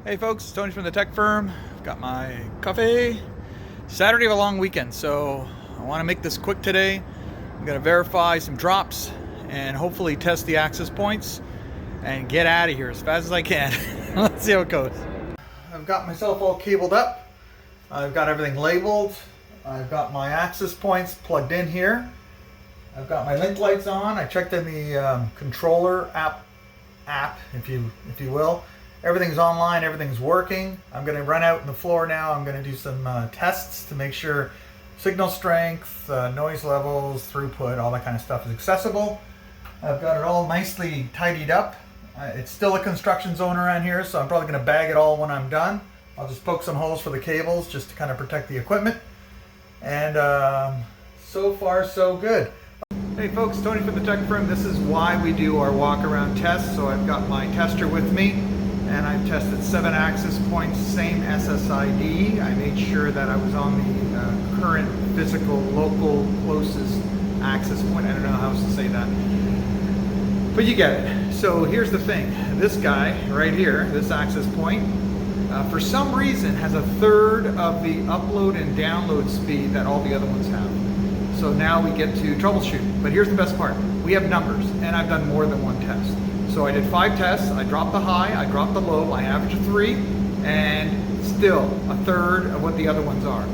Hey folks, it's Tony from the tech firm. I've got my coffee. Saturday of a long weekend, so I want to make this quick today. I'm going to verify some drops and hopefully test the access points and get out of here as fast as I can. Let's see how it goes. I've got myself all cabled up. I've got everything labeled. I've got my access points plugged in here. I've got my link lights on. I checked in the controller app, if you will. Everything's online, everything's working. I'm going to run out in the floor now. I'm going to do some tests to make sure signal strength, noise levels, throughput, all that kind of stuff is accessible. I've got it all nicely tidied up. It's still a construction zone around here, so I'm probably going to bag it all when I'm done. I'll just poke some holes for the cables just to kind of protect the equipment. And so far, so good. Hey folks, Tony from the tech firm. This is why we do our walk around tests. So I've got my tester with me. And I've tested 7 access points, same SSID. I made sure that I was on the current physical, local, closest access point. I don't know how else to say that, but you get it. So here's the thing. This guy right here, this access point, for some reason has a third of the upload and download speed that all the other ones have. So now we get to troubleshoot. But here's the best part. We have numbers, and I've done more than one test. So I did 5 tests, I dropped the high, I dropped the low, I averaged 3, and still a third of what the other ones are.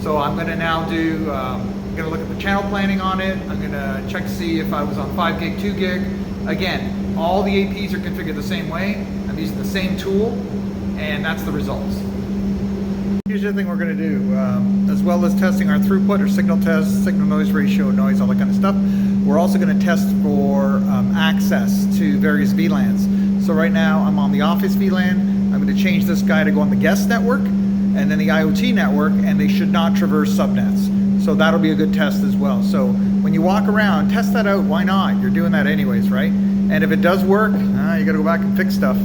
So I'm gonna now do, I'm gonna look at the channel planning on it, I'm gonna check to see if I was on 5 gig, 2 gig. Again, all the APs are configured the same way, I'm using the same tool, and that's the results. Here's the other thing we're gonna do, as well as testing our throughput or signal test, signal noise ratio, noise, all that kind of stuff. We're also going to test for access to various VLANs. So right now I'm on the office VLAN. I'm going to change this guy to go on the guest network and then the IoT network, and they should not traverse subnets. So that'll be a good test as well. So when you walk around, test that out. Why not? You're doing that anyways, right? And if it does work, you got to go back and fix stuff.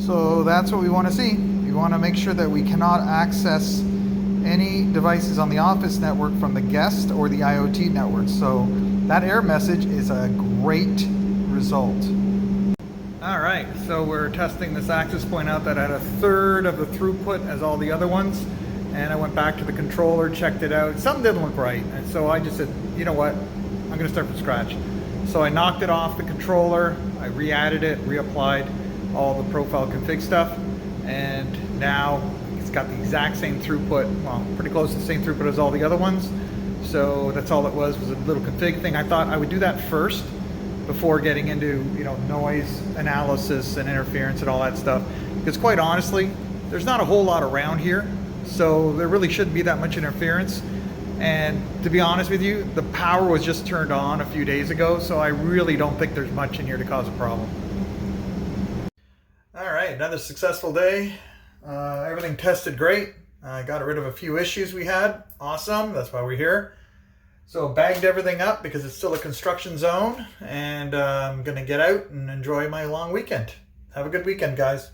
So that's what we want to see. We want to make sure that we cannot access any devices on the office network from the guest or the IoT network. So that error message is a great result. All right, so we're testing this access point out that had a third of the throughput as all the other ones. And I went back to the controller, checked it out. Something didn't look right. And so I just said, you know what? I'm gonna start from scratch. So I knocked it off the controller, I re-added it, reapplied all the profile config stuff. And now got the exact same throughput, well, pretty close to the same throughput as all the other ones. So that's all it was a little config thing. I thought I would do that first before getting into, noise analysis and interference and all that stuff. Because quite honestly, there's not a whole lot around here, so there really shouldn't be that much interference. And to be honest with you, the power was just turned on a few days ago, so I really don't think there's much in here to cause a problem. All right, another successful day. Everything tested great. I got rid of a few issues we had. Awesome, that's why we're here. So bagged everything up because it's still a construction zone, and I'm gonna get out and enjoy my long weekend. Have a good weekend, guys.